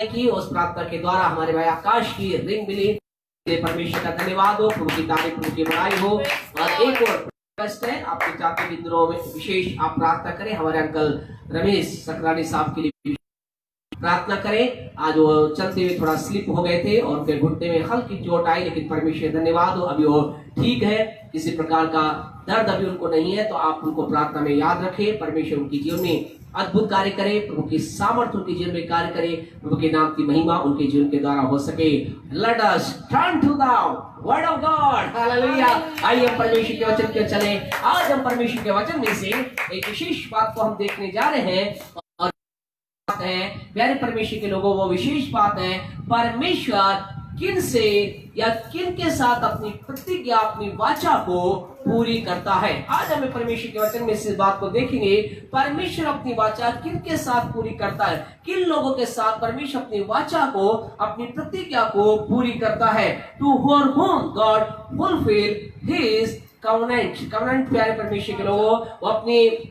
की उस प्रार्थना के द्वारा हमारे भाई आकाश की रिंग मिली। परमेश्वर का धन्यवाद हो, प्रभु की तारीफ, प्रभु की बड़ाई हो। और एक और रिक्वेस्ट है, आपके चाहते मित्रों में विशेष आप प्रार्थना करें। हमारे अंकल रमेश सकरानी साहब के लिए प्रार्थना करें। आज वो चलते हुए थोड़ा स्लिप हो गए थे और फिर घुटने में हल्की चोट आई, लेकिन परमेश्वर धन्यवाद हो अभी वो ठीक है। किसी प्रकार का दर्द अभी उनको नहीं है, तो आप उनको प्रार्थना में याद रखें। परमेश्वर उनकी जीवन में अद्भुत कार्य करे, प्रभु की सामर्थ्य उनके जीवन में कार्य करे, प्रभु के नाम की महिमा उनके जीवन के द्वारा हो सके। Let us turn to the word of God, hallelujah. आइए हम परमेश्वर के वचन पे चले। आज हम परमेश्वर के वचन में से एक विशेष बात को हम देखने जा रहे हैं। और है प्यारे परमेश्वर के लोगों, वो विशेष बात है परमेश्वर किन से या किन के साथ अपनी प्रतिज्ञा, अपनी वाचा को पूरी करता है। आज हमें परमेश्वर के वचन में इस बात को देखेंगे। परमेश्वर अपनी वाचा किन के साथ पूरी करता है, किन लोगों के साथ परमेश्वर अपनी वाचा को, अपनी प्रतिज्ञा को पूरी करता है। To whom God fulfill his covenant। Covenant प्यारे परमेश्वर के लोगों, वो अपनी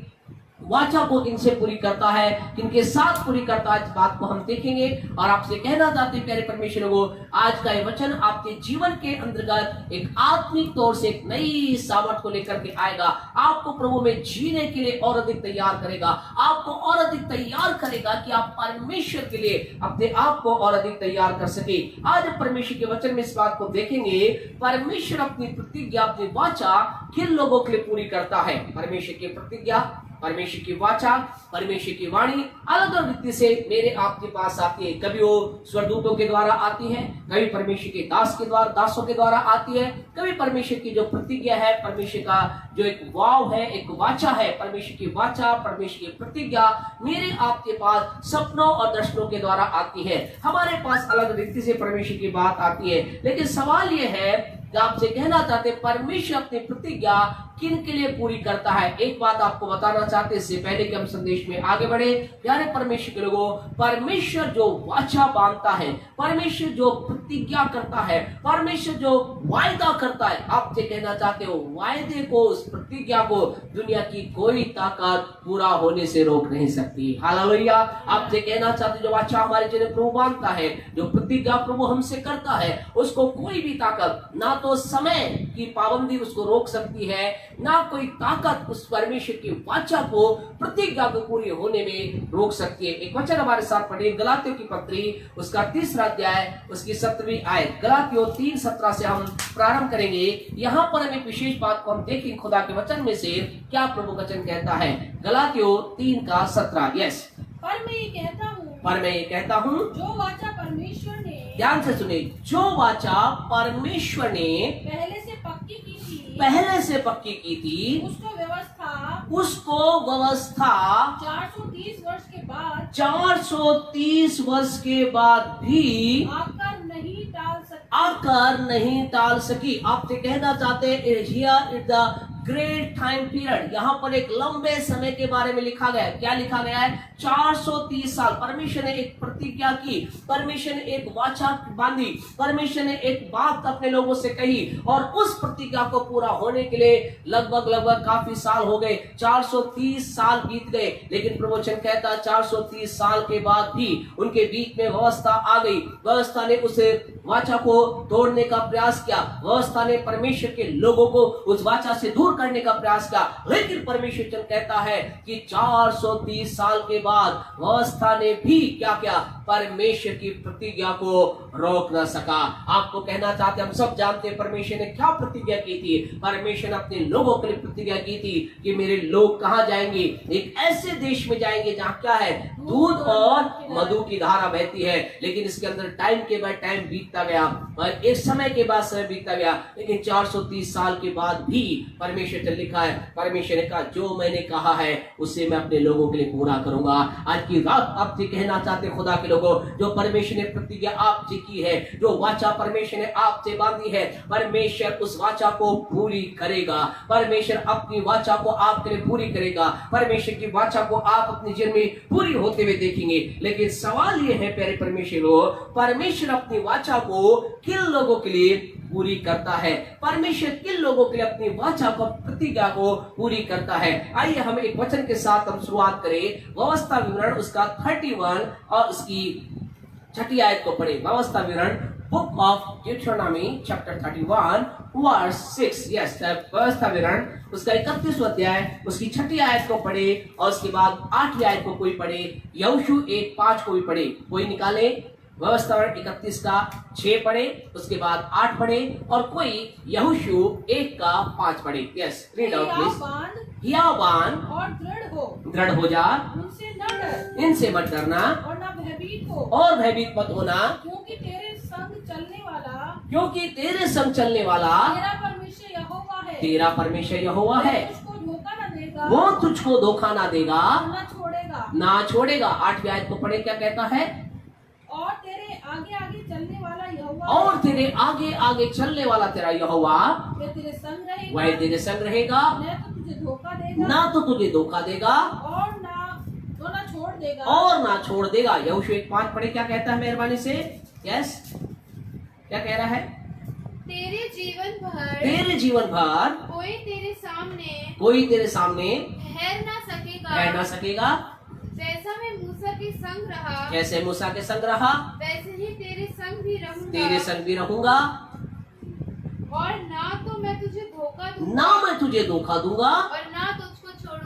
वाचा को किनसे पूरी करता है, किनके साथ पूरी करता है, इस बात को हम देखेंगे। और आपसे कहना चाहते हैं प्यारे परमेश्वर लोगों, आज का ये वचन आपके जीवन के अंतर्गत एक आत्मिक तौर से एक नई सामर्थ को लेकर के आएगा। आपको प्रभु में जीने के लिए और अधिक तैयार करेगा, आपको और अधिक तैयार करेगा कि आप परमेश्वर के लिए अपने आप को और अधिक तैयार कर सके। आज परमेश्वर के वचन में इस बात को देखेंगे, परमेश्वर अपनी प्रतिज्ञा, अपनी वाचा किन लोगों के लिए पूरी करता है। परमेश्वर की प्रतिज्ञा, परमेश्वर की वाचा, परमेश्वर की वाणी अलग अलग रीति से मेरे आपके पास आती है। कभी वो स्वर्गदूतों के द्वारा आती है, कभी परमेश्वर के दासों के द्वारा आती है, कभी परमेश्वर की जो प्रतिज्ञा है, परमेश्वर का जो एक वाव है, एक वाचा है, परमेश्वर की वाचा, परमेश्वर की प्रतिज्ञा मेरे आपके पास सपनों और दर्शनों के द्वारा आती है। हमारे पास अलग रीति से परमेश्वर की बात आती है। लेकिन सवाल यह है, आपसे कहना चाहते परमेश्वर अपनी प्रतिज्ञा किन के लिए पूरी करता है। एक बात आपको बताना चाहते इससे पहले कि हम संदेश में आगे बढ़े, प्यारे परमेश्वर के लोगों, परमेश्वर जो वाचा बांधता है, परमेश्वर जो प्रतिज्ञा करता है, परमेश्वर जो वायदा करता है, आपसे कहना चाहते हो वायदे को, उस प्रतिज्ञा को दुनिया की कोई ताकत पूरा होने से रोक नहीं सकती। हालेलुया। आपसे कहना चाहते जो वाचा हमारे जीवन प्रभु बांधता है, जो प्रतिज्ञा प्रभु हमसे करता है, उसको कोई भी ताकत, ना तो समय की पाबंदी उसको रोक सकती है, ना कोई ताकत उस परमेश्वर की वाचा को, प्रतिज्ञा को पूरी होने में रोक सकती है। एक वचन हमारे साथ पढ़िए, गलातियों की पत्री उसका 3रा अध्याय उसकी 7वीं आयत। गलातियों 3:17 से हम प्रारंभ करेंगे। यहाँ पर हम एक विशेष बात को हम देखें खुदा के वचन में से क्या प्रभु वचन कहता है। गलातियों 3:17। यस। पर मैं ये कहता हूँ जो वाचा परमेश्वर ने, ध्यान से सुने, जो वाचा परमेश्वर ने पहले से पक्की की थी, उसको व्यवस्था 430 वर्ष के बाद भी आकर नहीं टाल सकी। आपसे कहना चाहते here is the great time period. यहाँ पर एक लंबे समय के बारे में लिखा गया है। क्या लिखा गया है? 430 साल परमेश्वर ने एक प्रतिज्ञा की, परमेश्वर ने एक वाचा बांधी, परमेश्वर ने एक बात अपने लोगों से कही, और उस प्रतिज्ञा को पूरा होने के लिए लगभग काफी साल हो गए, 430 साल बीत गए। लेकिन प्रभु वचन कहता 430 साल के बाद भी उनके बीच में व्यवस्था आ गई। व्यवस्था ने उस वाचा को तोड़ने का प्रयास किया, व्यवस्था ने परमेश्वर के लोगों को उस वाचा से दूर करने का प्रयास किया। लेकिन परमेश्वर वचन कहता है कि 430 साल के बाद व्यवस्था ने भी क्या किया? परमेश्वर की प्रतिज्ञा को रोक न सका। आपको कहना चाहते, हम सब जानते हैं परमेश्वर ने क्या प्रतिज्ञा की थी। परमेश्वर ने अपने लोगों के लिए प्रतिज्ञा की थी कि मेरे लोग कहां जाएंगे? एक ऐसे देश में जाएंगे जहां क्या है? दूध और मधु की धारा बहती है। लेकिन इसके अंदर टाइम के बाद टाइम बीतता गया और एक समय के बाद समय बीतता गया। लेकिन 430 साल के बाद भी परमेश्वर ने लिखा है, परमेश्वर ने कहा जो मैंने कहा है उसे मैं अपने लोगों के लिए पूरा करूंगा। आज की रात आपसे कहना चाहते खुदा के लोगों, जो परमेश्वर ने प्रतिज्ञा आपसे की है, जो वाचा परमेश्वर ने आपसे बांधी है, परमेश्वर उस वाचा को पूरी करेगा। परमेश्वर अपनी वाचा को आपके लिए पूरी करेगा। परमेश्वर की वाचा को आप अपने जीवन में पूरी होते हुए देखेंगे। लेकिन सवाल यह है प्यारे परमेश्वर, परमेश्वर अपनी वाचा को किन लोगों के लिए पूरी करता है? परमेश्वर किन लोगों के लिए अपनी वाचा को, प्रतिज्ञा को पूरी करता है? आइए हम एक वचन के साथ हम शुरुआत करें। व्यवस्था विवरण उसका 31 और उसकी छठी आयत को पढ़े। व्यवस्था विवरण book of Deuteronomy chapter 31 verse 6। Yes, व्यवस्था विवरण उसका 31वां अध्याय उसकी छठी आयत को पढ़े और उसके बाद 8वीं आयत को कोई पढ़े। यहोशू 1:5 को भी पढ़े। कोई निकाले व्यवस्था विवरण 31 का 6 पढ़े, उसके बाद 8 पढ़े और कोई यहोशू 1 का 5 पढ़े। Yes, read out please. हियाव बांध और दृढ़ हो जा, उनसे न डर इनसे मत डरना और न भयभीत हो, और भयभीत मत होना, क्योंकि तेरे संग चलने वाला तेरा परमेश्वर यहोवा है। तेरा परमेश्वर यहोवा है। उसको धोखा न देगा, वो तुझको धोखा ना देगा, न छोड़ेगा। 8वीं आयत को पढ़े, क्या कहता है? और तेरे आगे आगे चलने वाला यहोवा और तेरे आगे आगे चलने वाला तेरा यहोवा वह तेरे संग रहेगा, वह तेरे संग रहेगा, न तो तुझे धोखा देगा ना तो तुझे धोखा देगा और ना छोड़ देगा। यहोशू 1:5 पढ़े, क्या कहता है मेहरबानी से? यस, क्या कह रहा है? तेरे जीवन भर कोई तेरे सामने ठहर ना सकेगा। जैसा मैं मूसा के संग रहा, जैसे मूसा के संग रहा, वैसे ही तेरे संग तेरे संग भी रहूंगा, और ना तो मैं तुझे धोखा दूंगा, ना मैं तुझे धोखा दूंगा, और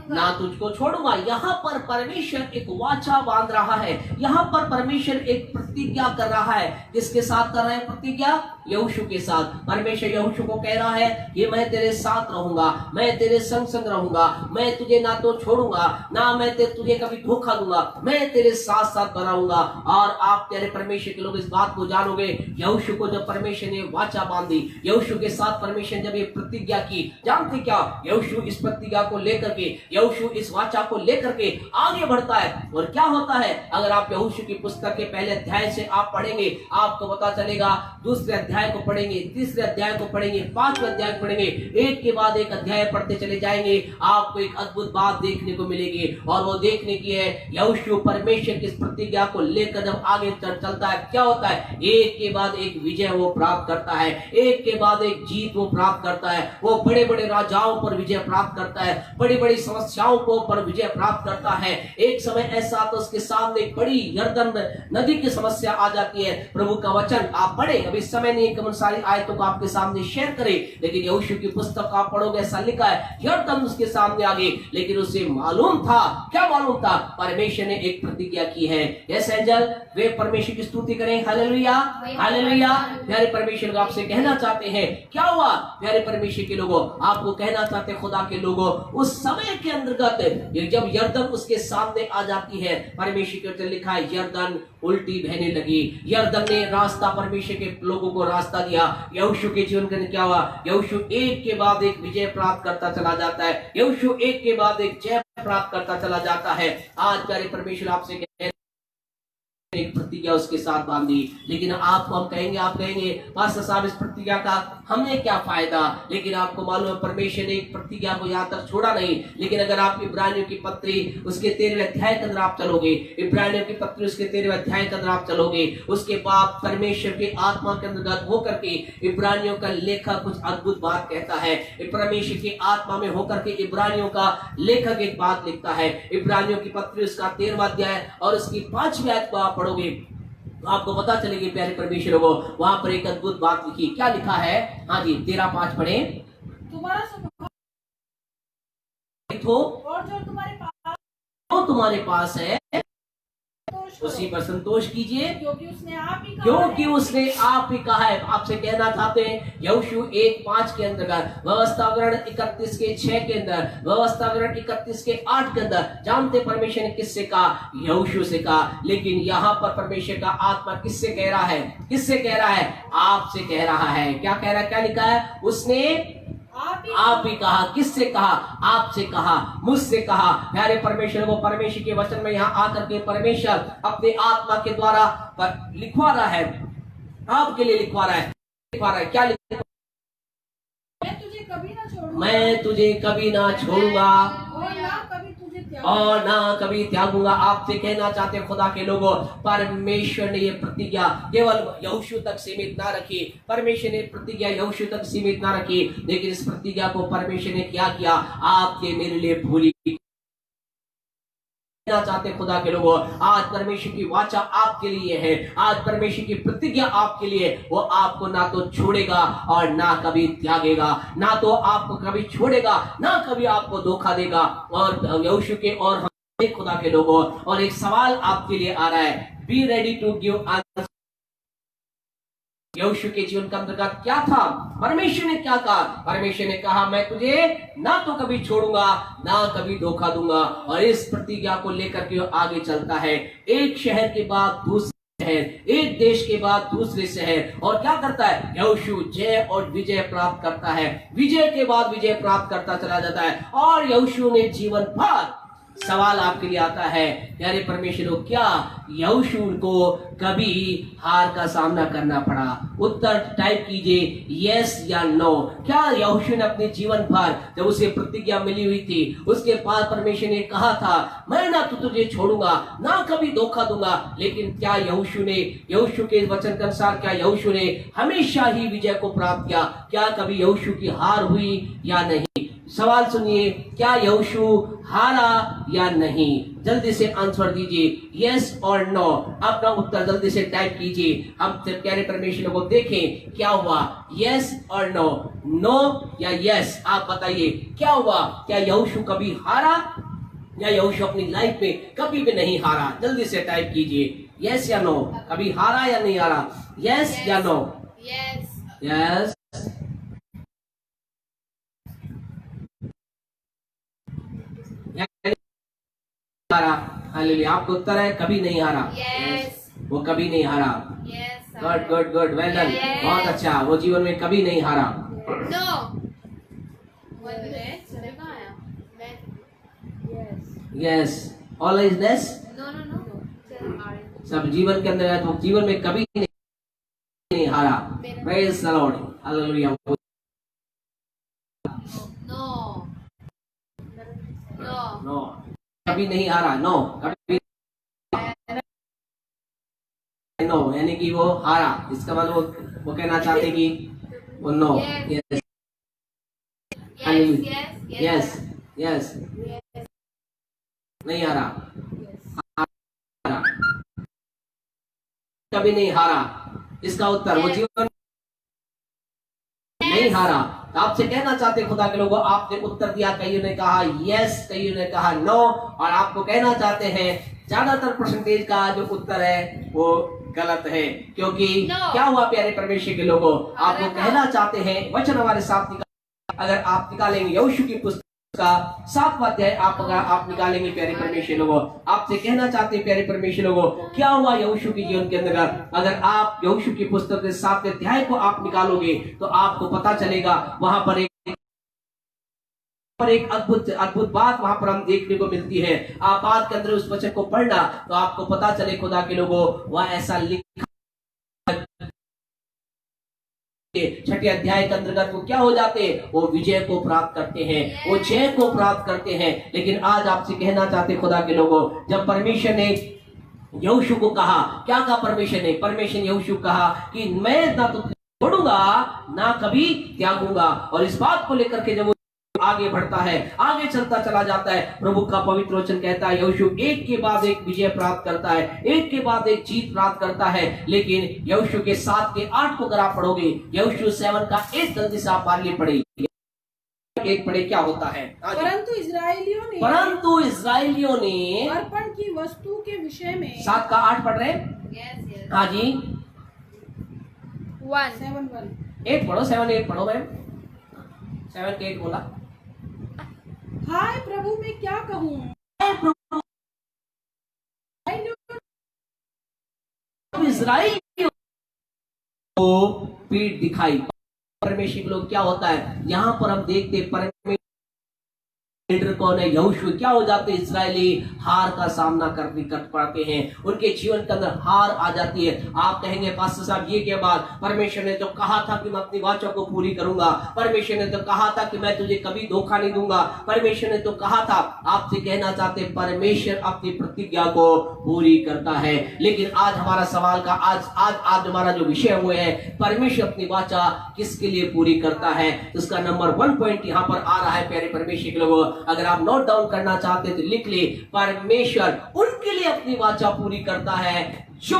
ना तुझको छोड़ूंगा। यहाँ पर परमेश्वर एक वाचा बांध रहा है। यहाँ पर परमेश्वर एक प्रतिज्ञा कर रहा है। किसके साथ कर रहा है प्रतिज्ञा? यहोशू के साथ। परमेश्वर यहोशू को कह रहा है कि मैं तेरे साथ रहूंगा, मैं तेरे संग संग रहूंगा, मैं तुझे ना तो छोड़ूंगा, ना मैं तुझे कभी धोखा दूंगा, मैं तेरे साथ साथ बनाऊंगा। और आप तेरे परमेश्वर के लोग इस बात को जानोगे, यहोशू को जब परमेश्वर ने वाचा बांधी, यहोशू के साथ परमेश्वर ने जब ये प्रतिज्ञा की, जानते क्या? यहोशू इस प्रतिज्ञा को लेकर के, यहोशू इस वाचा को लेकर के आगे बढ़ता है। और क्या होता है? अगर आप यहोशू की पुस्तक के पहले अध्याय से आप पढ़ेंगे, आपको पता चलेगा। दूसरे अध्याय को पढ़ेंगे, तीसरे अध्याय को पढ़ेंगे, 5वें अध्याय को पढ़ेंगे, एक के बाद एक अध्याय पढ़ते चले जाएंगे, आपको एक अद्भुत बात देखने को मिलेगी। और वो देखने की है, यहोशू परमेश्वर की प्रतिज्ञा को लेकर जब आगे चलता है, क्या होता है? एक के बाद एक विजय वो प्राप्त करता है, एक के बाद एक जीत वो प्राप्त करता है। वो बड़े बड़े राजाओं पर विजय प्राप्त करता है, बड़ी बड़ी समस्याओं को पर विजय प्राप्त करता है। एक समय ऐसा तो उसके सामने एक बड़ी यरदन नदी की समस्या आ जाती है। प्रभु का वचन आप पढ़े, अभी समय नहीं है सारी आयतों को आपके सामने शेयर करें, लेकिन यहोशू की पुस्तक आप पढ़ोगे, ऐसा लिखा है यरदन उसके सामने आ गई, लेकिन उसे मालूम था, क्या मालूम था? परमेश्वर ने एक प्रतिज्ञा की है। यस एंजल, वे परमेश्वर की स्तुति करें। Hallelujah, hallelujah. प्यारे परमेश्वर को आपसे कहना चाहते हैं, क्या हुआ प्यारे परमेश्वर के लोगों? आपको कहना चाहते खुदा के लोगों, उस समय के अंतर्गत जब यरदन उसके सामने आ जाती है, परमेश्वर के वचन लिखा है यरदन उल्टी बहने लगी। यरदन ने रास्ता परमेश्वर के लोगों को रास्ता दिया। यहोशू के जीवन में क्या हुआ? यहोशू एक के बाद एक विजय प्राप्त करता चला जाता है, यहोशू एक के बाद एक जय प्राप्त करता चला जाता है। आज प्यारे परमेश्वर आपसे कहते एक प्रतिज्ञा उसके साथ बांधी, लेकिन आपको हम कहेंगे, आप कहेंगे पास्टर साहब इस प्रतिज्ञा का हमने क्या फायदा? लेकिन आपको मालूम है परमेश्वर ने एक प्रतिज्ञा को यहाँ तक छोड़ा नहीं। लेकिन अगर आप इब्रानियों की पत्री उसके 13वें अध्याय के अंदर आप चलोगे, इब्रानियों की पत्री उसके 13वें अध्याय के अंदर आप चलोगे, उसके बाद परमेश्वर के आत्मा के अंतर्गत होकर के इब्रानियों का लेखक कुछ अद्भुत बात कहता है। परमेश्वर की आत्मा में होकर के इब्रानियों का लेखक एक बात लिखता है। इब्रानियों की पत्री उसका 13वां अध्याय और उसकी 5वीं आयत को आप पढ़ोगे तो आपको पता चलेगी प्यारे परमेश्वर को, वहां पर एक अद्भुत बात लिखी। क्या लिखा है? हाँ जी, 13:5 पढ़े। तुम्हारा स्वभाव और जो तुम्हारे पास है उसी पर संतोष कीजिए, क्योंकि उसने आप ही कहा है। आपसे कहना चाहते हैं यहोशू 1:5 के अंतर्गत, व्यवस्था विवरण 31 के 6 के अंदर, व्यवस्था विवरण 31 के 8 के अंदर, जानते परमेश्वर ने किससे कहा? यहोशू से कहा। लेकिन यहाँ पर परमेश्वर का आत्मा किससे कह रहा है? किससे कह रहा है? आपसे कह रहा है। क्या कह रहा है? क्या लिखा है? उसने आप ही कहा। किससे कहा? आपसे कहा, मुझसे कहा। प्यारे परमेश्वर को परमेश्वर के वचन में यहाँ आकर के परमेश्वर अपने आत्मा के द्वारा लिखवा रहा है, आपके लिए लिखवा रहा है। क्या लिखवा? मैं तुझे कभी ना छोड़ूंगा और ना कभी त्यागूंगा। आपसे कहना चाहते खुदा के लोगों, परमेश्वर ने ये प्रतिज्ञा केवल यहोशू तक सीमित ना रखी। परमेश्वर ने प्रतिज्ञा यहोशू तक सीमित ना रखी, लेकिन इस प्रतिज्ञा को परमेश्वर ने क्या किया? आपके मेरे लिए भूली कहना चाहते खुदा के लोगों, आज परमेश्वर की वाचा आपके लिए है, आज परमेश्वर की प्रतिज्ञा आपके लिए, वो आपको ना तो छोड़ेगा और ना कभी त्यागेगा, ना तो आपको कभी छोड़ेगा ना कभी आपको धोखा देगा। और यहोशू के और हम खुदा के लोगों, और एक सवाल आपके लिए आ रहा है, be ready to give answer. यहोशू के जीवन का अंतर्गत क्या था? परमेश्वर ने क्या कहा? परमेश्वर ने कहा मैं तुझे ना तो कभी छोड़ूंगा ना कभी धोखा दूंगा। और इस प्रतिज्ञा को लेकर के वो आगे चलता है, एक शहर के बाद दूसरे शहर, एक देश के बाद दूसरे शहर, और क्या करता है? यहोशू जय और विजय प्राप्त करता है, विजय के बाद विजय प्राप्त करता चला जाता है। और यहोशू ने जीवन भर, सवाल आपके लिए आता है प्यारे परमेश्वर, क्या यहोशू को कभी हार का सामना करना पड़ा? उत्तर टाइप कीजिए यस या नो। क्या यहोशू ने अपने जीवन भर, जब उसे प्रतिज्ञा मिली हुई थी, उसके बाद परमेश्वर ने कहा था मैं ना तो तुझे छोड़ूंगा ना कभी धोखा दूंगा, लेकिन क्या यहोशू के वचन के अनुसार क्या यहोशू ने हमेशा ही विजय को प्राप्त किया? क्या कभी यहोशू की हार हुई या नहीं? सवाल सुनिए, क्या यहोशू हारा या नहीं? जल्दी से आंसर दीजिए, यस और नो। अपना उत्तर जल्दी से टाइप कीजिए। हम प्यारे परमेश्वर को देखें क्या हुआ, यस और नो, नो या यस। आप बताइए क्या हुआ? क्या यहोशू कभी हारा या यहोशू अपनी लाइफ में कभी भी नहीं हारा? जल्दी से टाइप कीजिए, यस या नो। कभी हारा या नहीं हारा? यस या नो? यस। यस। हारा। हालेलुया। आपको उत्तर है कभी नहीं हारा। यस। वो कभी नहीं हारा। Yes. Good good good, well done, Yes. बहुत अच्छा। वो जीवन में कभी नहीं हारा। नो। वन मिनट, चले कहाँ आया? मैं यस, ऑलवेज नेस। नो नो नो, चल आ रहे। सब जीवन के अंदर है तो जीवन में कभी नहीं हारा। Praise the Lord, hallelujah. No no no, कभी नहीं हारा। नो, कभी नो, यानी कि वो हारा, इसका मतलब वो कहना चाहते कि वो no. Yes yes yes yes, नहीं हारा, हारा, कभी नहीं हारा। इसका उत्तर वो जीवन नहीं हारा। तो आपसे कहना चाहते खुदा के लोगों, आपने उत्तर दिया, कईयों ने कहा यस, कईयों ने कहा नो, और आपको कहना चाहते हैं ज्यादातर परसेंटेज का जो उत्तर है वो गलत है। क्योंकि No. क्या हुआ प्यारे परमेश्वर के लोगों, आपको कहना चाहते हैं, वचन हमारे साथ अगर आप निकालेंगे यहोशू की पुस्तक का 7वां अध्याय, आप निकालेंगे प्यारे परमेश्वर लोगों, आपसे कहना चाहते हैं प्यारे परमेश्वर लोगों, क्या हुआ यहोशू के जीवन के अंदर? अगर आप यहोशू की पुस्तक के 7वें अध्याय को आप निकालोगे तो आपको पता चलेगा वहां पर एक अद्भुत बात वहां पर हम देखने को मिलती है। आप बात के अंदर उस वचन को पढ़ना तो आपको पता चले खुदा के लोगों, वह ऐसा लिखा 6ठे अध्याय के अंतर्गत वो क्या हो जाते हैं? वो विजय को प्राप्त करते हैं, वो जय को प्राप्त करते हैं। लेकिन आज आपसे कहना चाहते खुदा के लोगों, जब परमेश्वर ने यहोशू को कहा, क्या कहा परमेश्वर ने? परमेश्वर ने यहोशू कहा कि मैं ना तो छोड़ूंगा ना कभी त्यागूंगा। और इस बात को लेकर के जब आगे बढ़ता है, आगे चलता चला जाता है, प्रभु का पवित्र वचन कहता है यहोशू एक के बाद एक विजय प्राप्त करता है, एक के बाद एक जीत प्राप्त करता है। लेकिन यहोशू के 7 के 8 को अगर आप पढ़ोगे, यहोशू 7 का 1 जल्दी से आप आगे पढ़े, एक पढ़े, क्या होता है? परंतु इस्राएलियों ने अर्पण की वस्तु के विषय में 7 का 8 पढ़ रहे? यस हाँ जी, 1 8 पढ़ो, 7 8 पढ़ो मैम। 7 के 8 बोला। हाय प्रभु मैं क्या कहूँ, इस्राएल को पीठ दिखाई। परमेश्वर के लोग क्या होता है यहाँ पर हम देखते परमेश्वर लीडर कौन है? यहोशू। क्या हो जाते हैं? इस्राएली हार का सामना कर पाते हैं, उनके जीवन के अंदर हार आ जाती है। आप कहेंगे पास्टर साहब ये के बाद परमेश्वर ने तो कहा था कि मैं अपनी वाचा को पूरी करूंगा, परमेश्वर ने तो कहा था कि मैं तुझे कभी धोखा नहीं दूंगा, परमेश्वर ने तो कहा था। आपसे कहना चाहते परमेश्वर अपनी प्रतिज्ञा को पूरी करता है। लेकिन आज हमारा सवाल का आज हमारा जो विषय हुए है, परमेश्वर अपनी वाचा किसके लिए पूरी करता है, उसका नंबर 1 पॉइंट यहाँ पर आ रहा है प्यारे परमेश्वर के लोगों। अगर आप नोट डाउन करना चाहते हैं तो लिख ले, परमेश्वर उनके लिए अपनी वाचा पूरी करता है जो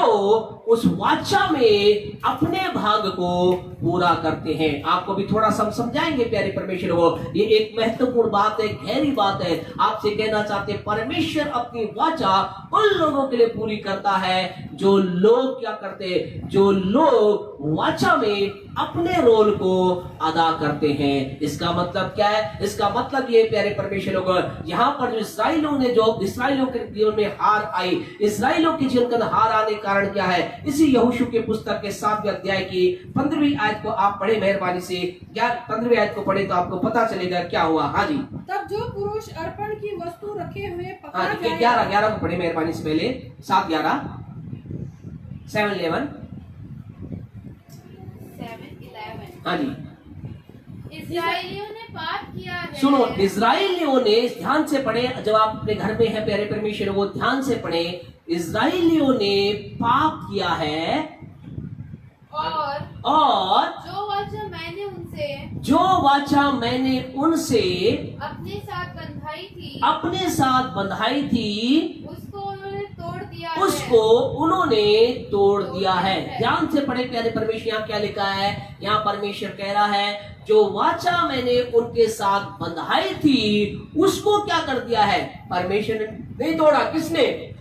उस वाचा में अपने भाग को पूरा करते हैं। आपको भी थोड़ा समझाएंगे प्यारे परमेश्वर को। ये एक महत्वपूर्ण बात है, गहरी बात है। आपसे कहना चाहते हैं परमेश्वर अपनी वाचा उन लोगों के लिए पूरी करता है जो लोग क्या करते हैं, जो लोग वाचा में अपने रोल को अदा करते हैं। इसका मतलब क्या है? इसका मतलब ये प्यारे परमेश्वर को, यहाँ पर जो इस्राएलियों के जीवन में हार आई, इस्राएलियों के जीवन के अंदर हार आने का कारण क्या है? इसी यहोशू के पुस्तक के 7वें अध्याय की 15वीं आयत को आप पढ़े मेहरबानी से। 15वीं आयत को पढ़े तो आपको पता चलेगा क्या हुआ। हाँ जी, तब जो पुरुष अर्पण की वस्तु रखे हुए पका हाँ जी, जाए, 11 को पढ़े मेहरबानी से पहले। 7:11 7:11 7:11 हाँ जी, इस्राएलियों ने पाप किया है। सुनो, इस्राएलियों ने, ध्यान से पढ़े, जब आप अपने घर में हैं प्यारे परमेश्वर वो ध्यान से पढ़े। इस्राएलियों ने पाप किया है और जो वाचा मैंने उनसे अपने साथ बंधाई थी उसको उन्होंने तोड़ दिया उसको उन्होंने तोड़ दिया है। ध्यान से पढ़े प्यारे परमेश्वर, यहाँ क्या लिखा है? यहाँ परमेश्वर कह रहा है जो वाचा मैंने उनके साथ बंधाई थी उसको क्या कर दिया है? परमेश्वर ने नहीं तोड़ा, किसने?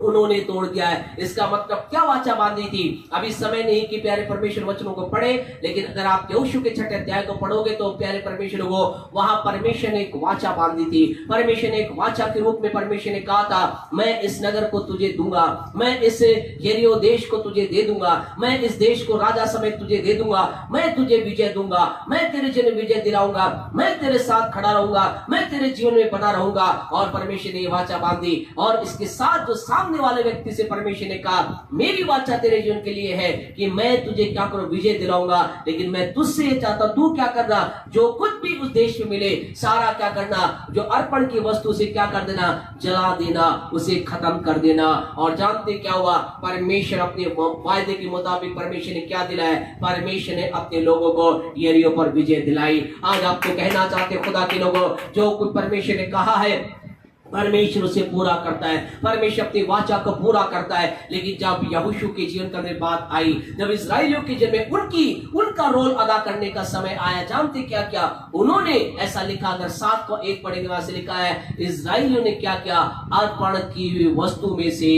उन्होंने तोड़ दिया है। इसका मतलब क्या वाचा बांधी थी? अभी समय नहीं कि प्यारे परमेश्वर वचनों को पढ़े, लेकिन अगर आप यहोशू के 6 अध्याय को पढ़ोगे तो प्यारे परमेश्वर को वहां परमेश्वर ने एक वाचा बांधी थी। परमेश्वर ने एक वाचा के रूप में परमेश्वर ने कहा था मैं इस नगर को तुझे दूंगा, मैं इस यरीहो देश को तुझे दे दूंगा, मैं इस देश को राजा समेत तुझे दे दूंगा, मैं तुझे विजय दूंगा, मैं तेरे जन विजय दिलाऊंगा, मैं तेरे साथ खड़ा रहूंगा, मैं तेरे जीवन में बना रहूंगा। और परमेश्वर ने ये वाचा बांधी और इसके साथ जो सामने वाले व्यक्ति से परमेश्वर ने कहा मेरी वाचा तेरे जीवन के लिए है कि मैं तुझे क्या करूं, विजय दिलाऊंगा, लेकिन मैं तुझसे ये चाहता हूं तू क्या करना, जो कुछ भी उस देश में मिले सारा क्या करना, जो अर्पण की वस्तु से क्या कर देना, जला देना, उसे खत्म कर देना। और जानते क्या हुआ? परमेश्वर अपने वायदे के मुताबिक परमेश्वर ने क्या दिलाया? परमेश्वर ने अपने लोगों को यरीहो पर विजय दिलाई। आज आपको कहना चाहते खुदा के लोगों, जो कुछ परमेश्वर ने कहा है परमेश्वर उसे पूरा करता है, परमेश्वर अपनी वाचा को पूरा करता है। लेकिन जब यहोशू के जीवन करने बात आई, जब इस्राएलियों के जीवन में उनका रोल अदा करने का समय आया, जानते क्या क्या उन्होंने ऐसा लिखा? अगर 7:1 पढ़ेंगे वहां से लिखा है इस्राएलियों ने क्या किया? अर्पण की हुई वस्तु में से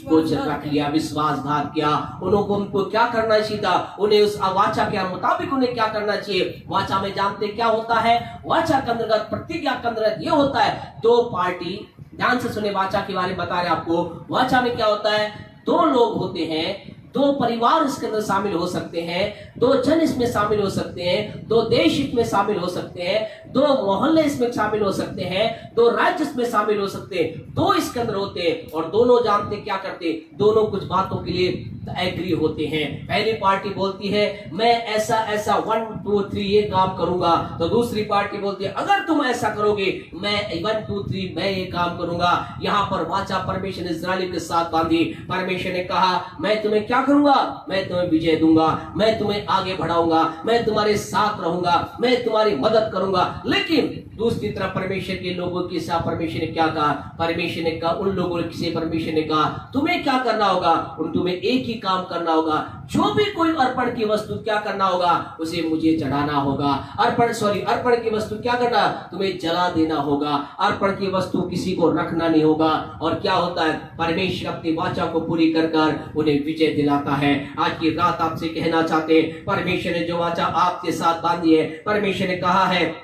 कुछ रख लिया, विश्वासघात किया। उनको क्या करना चाहिए था? उन्हें उस वाचा के मुताबिक उन्हें क्या करना चाहिए? वाचा में जानते क्या होता है? वाचा के अंतर्गत, प्रतिज्ञा के अंतर्गत ये होता है, दो पार्टी, ध्यान से सुने, वाचा के बारे में बता रहे आपको। वाचा में क्या होता है? 2 लोग होते हैं, 2 परिवार इसके अंदर शामिल हो सकते हैं, 2 जन इसमें शामिल हो सकते हैं, 2 देश इसमें शामिल हो सकते हैं, 2 मोहल्ले इसमें शामिल हो सकते हैं, 2 राज्य इसमें शामिल हो सकते हैं। 2 इसके अंदर होते हैं और दोनों जानते क्या करते? दोनों कुछ बातों के लिए एग्री होते हैं। पहली पार्टी बोलती है मैं ऐसा 1 2 3 ये काम करूंगा, तो दूसरी पार्टी बोलती है अगर तुम ऐसा करोगे मैं 1 2 3 मैं ये काम करूंगा। यहाँ पर वाचा परमेश्वर ने इस्राएल के साथ बांधी। परमेश्वर ने कहा मैं तुम्हें क्या करूंगा? मैं तुम्हें विजय दूंगा, मैं तुम्हें आगे बढ़ाऊंगा, मैं तुम्हारे साथ रहूंगा, मैं तुम्हारी मदद करूंगा। लेकिन दूसरी तरफ परमेश्वर के लोगों के साथ परमेश्वर ने क्या कहा? परमेश्वर ने कहा उन लोगों से परमेश्वर ने कहा तुम्हें क्या करना होगा? तुम्हें एक ही काम करना होगा, जो भी कोई अर्पण की वस्तु क्या करना होगा? उसे मुझे चढ़ाना होगा। अर्पण की वस्तु क्या करना? तुम्हें जला देना होगा। अर्पण की वस्तु किसी को रखना नहीं होगा। और क्या होता है? परमेश्वर अपनी वाचा को पूरी कर उन्हें विजय दिलाता है। आज की रात आपसे कहना चाहते हैं परमेश्वर ने जो वाचा आपके साथ बांधी है, परमेश्वर ने कहा है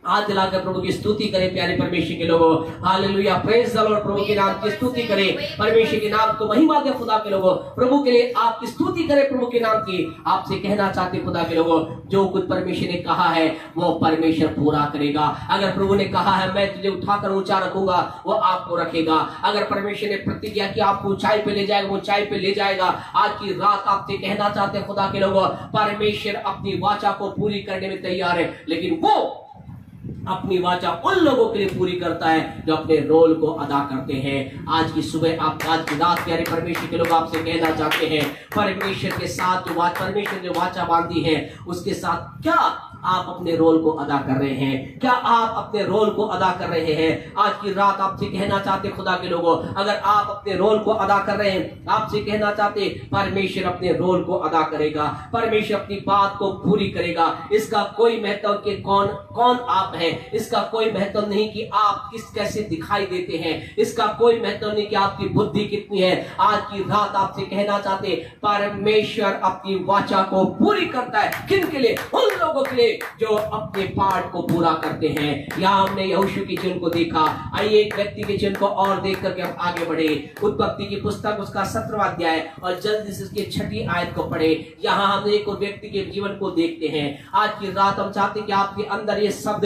हाथ दिलाकर प्रभु की स्तुति करें प्यारे परमेश्वर के लोगों। हालेलुया, प्रेज द लॉर्ड। प्रभु के नाम की स्तुति करें, परमेश्वर के नाम को महिमा दे खुदा के लोगों। प्रभु के लिए आपकी स्तुति करें प्रभु के नाम की। आपसे कहना चाहते खुदा के लोगों, जो कुछ परमेश्वर ने कहा है वो परमेश्वर पूरा करेगा। अगर प्रभु ने कहा है मैं तुझे उठाकर ऊंचा रखूंगा, वो आपको रखेगा। अगर परमेश्वर ने प्रतिज्ञा की आपको ऊंचाई पे ले जाएगा, वो ऊंचाई पे ले जाएगा। आज की रात आपसे कहना चाहते खुदा के लोगों, परमेश्वर अपनी वाचा को पूरी करने में तैयार है, लेकिन वो अपनी वाचा उन लोगों के लिए पूरी करता है जो अपने रोल को अदा करते हैं। आज की सुबह आप, आज की रात प्यारे परमेश्वर के लोग आपसे कहना चाहते हैं परमेश्वर के साथ जो परमेश्वर ने वाचा बांधी है उसके साथ क्या आप अपने रोल को अदा कर रहे हैं? क्या आप अपने रोल को अदा कर रहे हैं? आज की रात आपसे कहना चाहते खुदा के लोगों, अगर आप अपने रोल को अदा कर रहे हैं, आपसे कहना चाहते परमेश्वर अपने रोल को अदा करेगा, परमेश्वर अपनी बात को पूरी करेगा। इसका कोई महत्व कि कौन कौन आप हैं, इसका कोई महत्व नहीं कि आप किस कैसे दिखाई देते हैं, इसका कोई महत्व नहीं कि आपकी बुद्धि कितनी है। आज की रात आपसे कहना चाहते परमेश्वर अपनी वाचा को पूरी करता है। किन के लिए? उन लोगों के लिए जो अपने पार्ट को पूरा करते हैं। यहाँ हमने यहोशू की चिन्ह को देखा। आइए एक व्यक्ति के चिन्ह को और देख करके हम आगे बढ़े। उत्पत्ति की पुस्तक उसका 17वां अध्याय और जल्दी से उसकी 6ठी आयत को पढ़े। यहाँ हम एक व्यक्ति के जीवन को देखते हैं। आज की रात हम चाहते हैं कि आपके अंदर ये शब्द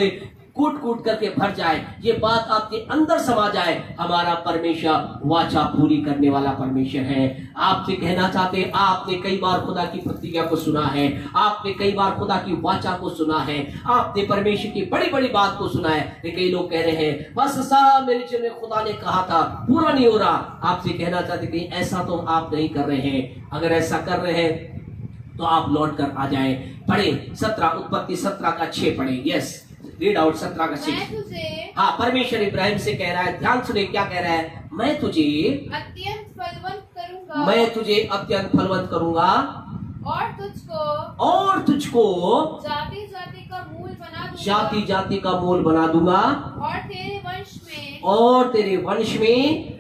कूट कूट करके भर जाए, ये बात आपके अंदर समा जाए। हमारा परमेश्वर वाचा पूरी करने वाला परमेश्वर है। आपसे कहना चाहते हैं, आपने कई बार खुदा की प्रतिज्ञा को सुना है, आपने कई बार खुदा की वाचा को सुना है, आपने परमेश्वर की बड़ी बड़ी बात को सुना है। कई लोग कह रहे हैं बस साहब मेरे जीवन में खुदा ने कहा था पूरा नहीं हो रहा। आपसे कहना चाहते कि ऐसा तो आप नहीं कर रहे हैं। अगर ऐसा कर रहे हैं तो आप लौट कर आ जाए। पढ़े 17 उत्पत्ति 17 का 6 पढ़े। यस, रीड आउट 17 का 6। हाँ, परमेश्वर इब्राहिम से कह रहा है, ध्यान सुने क्या कह रहा है। मैं तुझे अत्यंत फलवंत करूंगा, मैं तुझे अत्यंत फलवंत करूंगा और तुझको जाति जाति का मूल बना दूंगा, जाति जाति का मूल बना दूंगा और तेरे वंश में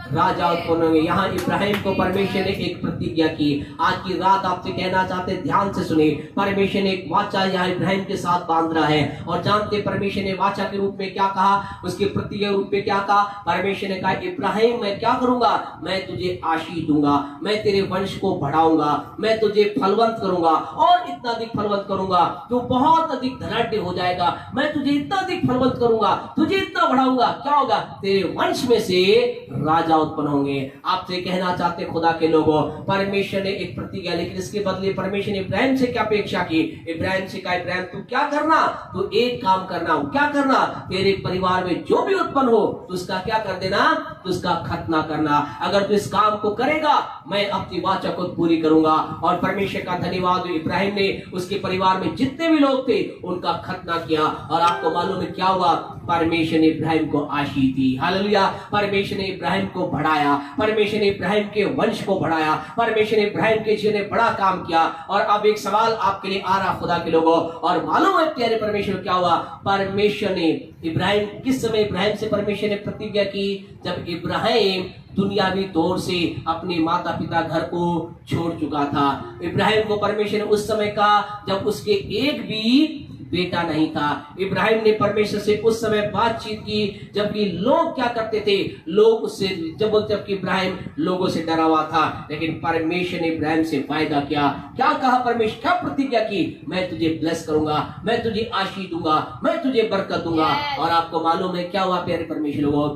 राजा उत्पन्न होंगे। यहाँ इब्राहिम को परमेश्वर ने एक प्रतिज्ञा की। आज की रात आपसे कहना चाहते, ध्यान से सुने। परमेश्वर ने एक वाचा यहाँ इब्राहिम के साथ बांध रहा है और जानते परमेश्वर ने वाचा के रूप में क्या कहा, उसकी प्रतिज्ञा रूप में क्या कहा। परमेश्वर ने कहा इब्राहिम मैं क्या करूंगा, मैं तुझे आशीष दूंगा, मैं तेरे वंश को बढ़ाऊंगा, मैं तुझे फलवंत करूंगा और इतना अधिक फलवंत करूंगा, तू बहुत अधिक धनाढ्य हो जाएगा। मैं तुझे इतना अधिक फलवंत करूंगा, तुझे इतना बढ़ाऊंगा, क्या होगा, तेरे वंश में से राजा उत्पन्न होंगे। आपसे कहना चाहते खुदा के लोगों, परमेश्वर ने एक प्रतिज्ञा, लेकिन इसके बदले परमेश्वर ने इब्राहिम से क्या अपेक्षा की। इब्राहिम से कहा इब्राहिम तू क्या करना, तू एक काम करना, क्या करना, तेरे परिवार में जो भी उत्पन्न हो तो उसका क्या कर देना, तो उसका खतना करना। अगर तू इस काम को करेगा मैं अपनी वाचा को पूरी करूंगा। और परमेश्वर का धन्यवाद, इब्राहिम ने उसके परिवार में जितने भी लोग थे उनका खतना किया और आपको मालूम है क्या हुआ, परमेश्वर ने इब्राहिम को आशीष दी। हालेलुया। परमेश्वर ने इब्राहिम को बढ़ाया, परमेश्वर ने इब्राहिम के वंश को बढ़ाया, परमेश्वर ने इब्राहिम के जीवन में बड़ा काम किया। और अब एक सवाल आपके लिए आ रहा खुदा के लोगों, और मालूम है प्यारे परमेश्वर क्या हुआ, परमेश्वर ने इब्राहिम, किस समय इब्राहिम से परमेश्वर ने प्रतिज्ञा की, जब इब्राहिम दुनियावी तौर से अपने माता पिता घर को छोड़ चुका था। इब्राहिम को परमेश्वर ने उस समय कहा जब उसके एक भी बेटा नहीं था। इब्राहिम ने परमेश्वर से उस समय बातचीत की जबकि लोग क्या करते थे, लोग उससे जबकि इब्राहिम लोगों से डरा हुआ था, लेकिन परमेश्वर ने इब्राहिम से वायदा किया। क्या कहा परमेश्वर, क्या प्रतिज्ञा की, मैं तुझे ब्लेस करूंगा, मैं तुझे आशीष दूंगा, मैं तुझे बरकत दूंगा। और आपको मालूम है क्या हुआ प्यारे परमेश्वर लोगों,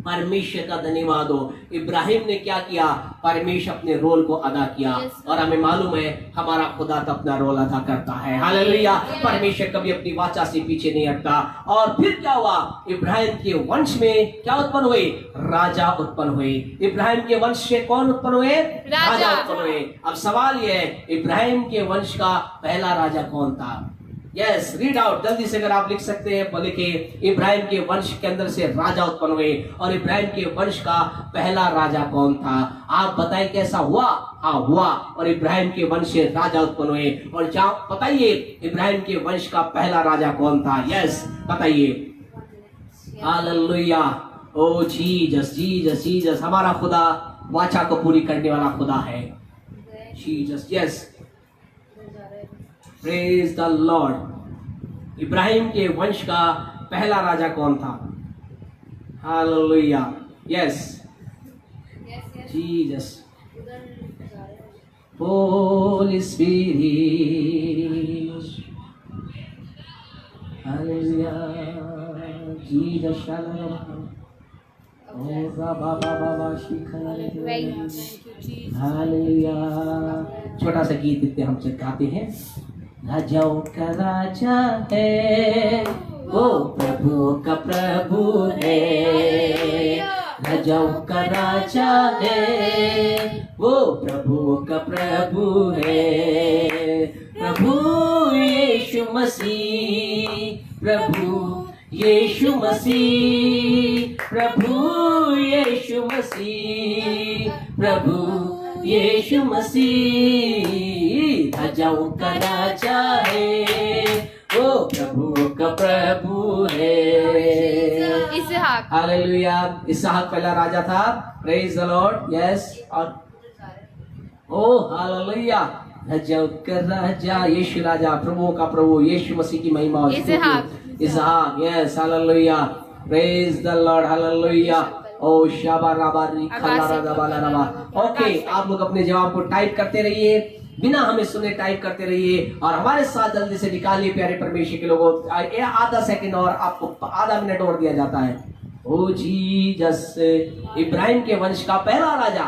परमेश्वर का धन्यवाद हो, इब्राहिम ने क्या किया, परमेश्वर अपने रोल को अदा किया। और हमें मालूम है हमारा खुदा तो अपना रोल अदा करता है। हालेलुया। परमेश्वर कभी अपनी वाचा से पीछे नहीं हटता। और फिर क्या हुआ, इब्राहिम के वंश में क्या उत्पन्न हुए, राजा उत्पन्न हुए। इब्राहिम के वंश से कौन उत्पन्न हुए, राजा उत्पन्न हुए। अब सवाल यह है, इब्राहिम के वंश का पहला राजा कौन था। यस, रीड आउट जल्दी से, अगर आप लिख सकते हैं लिखिए, इब्राहिम के वंश के अंदर से राजा उत्पन्न हुए। और इब्राहिम के वंश का पहला राजा कौन था, आप बताइए कैसा हुआ। हाँ हुआ, और इब्राहिम के वंश से राजा उत्पन्न हुए। और जहाँ बताइए इब्राहिम के वंश का पहला राजा कौन था। यस बताइए। हालेलुया। ओ जीसस जीसस जीसस, हमारा खुदा वाचा को पूरी करने वाला खुदा है। Jesus, yes, praise the Lord. Ibrahim के वंश का पहला राजा कौन था। Hallelujah. Yes Jesus, Holi spirit, hallelujah. Jesus, hallelujah. छोटा सा गीत इतने हम गाते हैं। राजाओं का राजा है, वो प्रभु का प्रभु है। राजाओं का राजा है, वो प्रभु का प्रभु है। प्रभु यीशु मसीह, प्रभु यीशु मसीह, प्रभु यीशु मसीह, प्रभु यीशु मसीह। राजाओं का राजा है, वो प्रभु का प्रभु है। इसहाक। हालेलुया। इसहाक पहला राजा था। Praise the Lord. यस। और ओ हालेलुया। राजाओं का राजा, यीशु राजा, प्रभु का प्रभु, यीशु मसीह की महिमा। इसहाक। यस। हालेलुया। Praise the Lord. हालेलुया। ओ शाबा राबा रिखला राबा राबा। ओके, आप लोग अपने जवाब को टाइप करते रहिए, बिना हमें सुने टाइप करते रहिए और हमारे साथ जल्दी से निकालिए प्यारे परमेश्वर के लोगों। आधा सेकंड और आपको आधा मिनट और दिया जाता है। ओ जीसस, इब्राहिम के वंश का पहला राजा।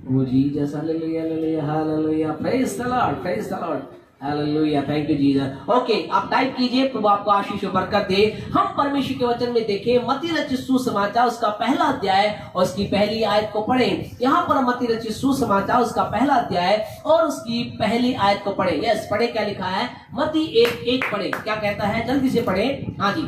ओ जीसस, हालेलुया हालेलुया हालेलुया। Praise the Lord, praise the Lord, हालेलुया। Thank you Jesus. ओके, आप टाइप कीजिए, प्रभु आपको आशीष और बरकत दे। हम परमेश्वर के वचन में देखें मत्ती रचित सुसमाचार उसका पहला अध्याय और उसकी पहली आयत को पढ़ें। यहाँ पर मत्ती रचित सुसमाचार उसका पहला अध्याय और उसकी पहली आयत को पढ़ें। यस, पढ़े। क्या लिखा है? मत्ती 1:1 पढ़े। क्या कहता है? जल्दी से पढ़े। हाँ जी।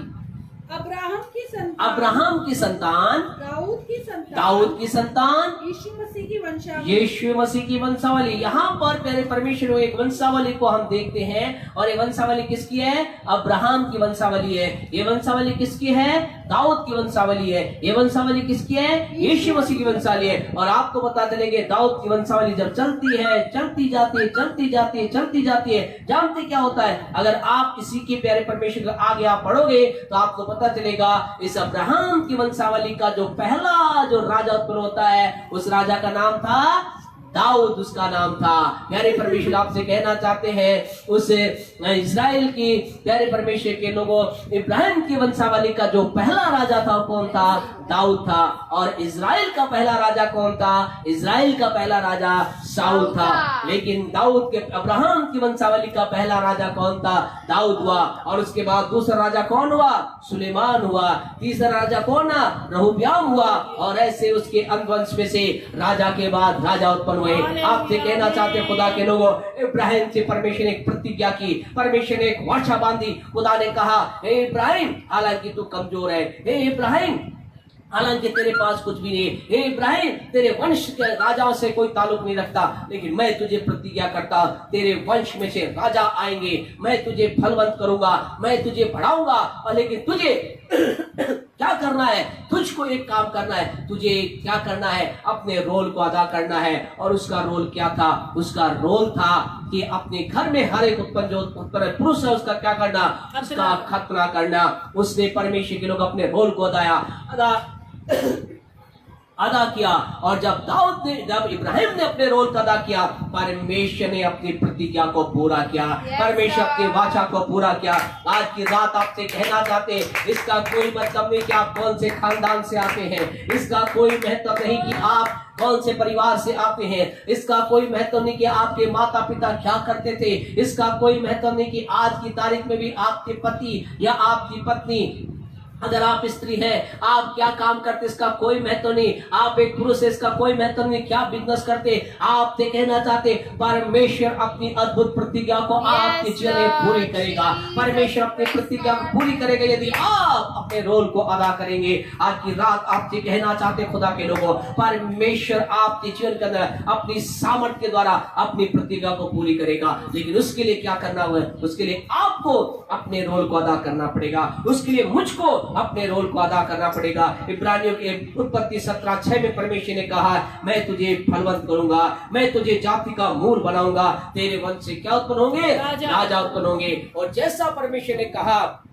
अब्राहम की संतान, अब्राहम की संतान, दाऊद की संतान, दाऊद की संतान, यीशु मसीह की वंशावली, यीशु मसीह की वंशावली। यहाँ पर प्यारे परमेश्वर एक वंशावली को हम देखते हैं और ये वंशावली किसकी है? अब्राहम की वंशावली है। ये वंशावली किसकी है? दाऊद की वंशावली है। ये वंशावली किसकी है? यीशु मसीह की वंशावली है। और आपको पता चलेगा दाऊद की वंशावली जब चलती है, चलती जाती है, चलती जाती है, चलती जाती है, जानते क्या होता है? अगर आप इसी के प्यारे परमेश्वर के आगे आप पढ़ोगे तो आपको पता चलेगा इस अब्राहम की वंशावली का जो पहला जो राजा उत्पन्न होता है, उस राजा का नाम था दाऊद, उसका नाम था। प्यारे परमेश्वर आपसे कहना चाहते हैं उस इस्राएल की प्यारे परमेश्वर के लोगों, इब्राहिम की वंशावली का जो पहला राजा था कौन था? दाऊद था। और इस्राएल का पहला राजा कौन था? इस्राएल का पहला राजा शाऊल था। लेकिन दाऊद के अब्राहम की वंशावली का पहला राजा कौन था? दाऊद हुआ। और उसके बाद दूसरा राजा कौन हुआ? सुलेमान हुआ। तीसरा राजा कौन? रहोब्याम हुआ। और ऐसे उसके अंतवंश में से राजा के बाद राजा उत्पन्न हुए। आपसे कहना चाहते खुदा के लोगों, इब्राहिम से परमेश्वर ने एक प्रतिज्ञा की, परमेश्वर ने एक वाचा बांधी। खुदा ने कहा, हे इब्राहिम, हालांकि तू कमजोर है, हे इब्राहिम, हालांकि तेरे पास कुछ भी नहीं, हे इब्राहिम, तेरे वंश के राजाओं से कोई ताल्लुक नहीं रखता, लेकिन मैं तुझे प्रतिज्ञा करता, तेरे वंश में से राजा आएंगे, मैं तुझे फलवंत करूंगा, मैं तुझे बढ़ाऊंगा। और लेकिन तुझे क्या करना है? तुझको एक काम करना है। तुझे क्या करना है? अपने रोल को अदा करना है। और उसका रोल क्या था? उसका रोल था कि अपने घर में हर एक उत्पन्न जो उत्पन्न पुरुष है उसका क्या करना? उसका खतना करना। उसने परमेश्वर के लोग अपने रोल को अदा किया। और जब इब्राहिम ने अपने रोल को अदा किया, परमेश्वर ने अपनी प्रतिज्ञा को पूरा किया, परमेश्वर अपनी वाचा को पूरा किया। आज की रात आपसे कहना चाहते, इसका कोई मतलब नहीं कि आप कौन से खानदान से आते हैं, इसका कोई महत्व नहीं कि आप कौन से परिवार से आते हैं, इसका कोई महत्व नहीं कि आपके माता पिता क्या करते थे, इसका कोई महत्व नहीं कि आज की तारीख में भी आपके पति या आपकी पत्नी, अगर आप स्त्री हैं, आप क्या काम करते, इसका कोई महत्व नहीं। आप एक पुरुष है, इसका कोई महत्व नहीं क्या बिजनेस करते। आपसे कहना चाहते, परमेश्वर अपनी अद्भुत प्रतिज्ञा को आपके जीवन में पूरी करेगा। परमेश्वर अपनी प्रतिज्ञा को पूरी करेगा यदि आप अपने रोल को अदा करेंगे। आज की रात आपसे कहना चाहते खुदा के लोगों, परमेश्वर आपके जीवन के अंदर अपनी सामर्थ्य के द्वारा अपनी प्रतिज्ञा को पूरी करेगा। लेकिन उसके लिए क्या करना हुआ? उसके लिए आपको अपने रोल को अदा करना पड़ेगा। उसके लिए मुझको अपने रोल को अदा करना पड़ेगा। इब्रानियों के उत्पत्ति 17:6 में परमेश्वर ने कहा, मैं तुझे फलवंत करूंगा, मैं तुझे जाति का मूल बनाऊंगा, तेरे वंश से क्या उत्पन्न होंगे? राजा उत्पन्न होंगे। और जैसा परमेश्वर ने कहा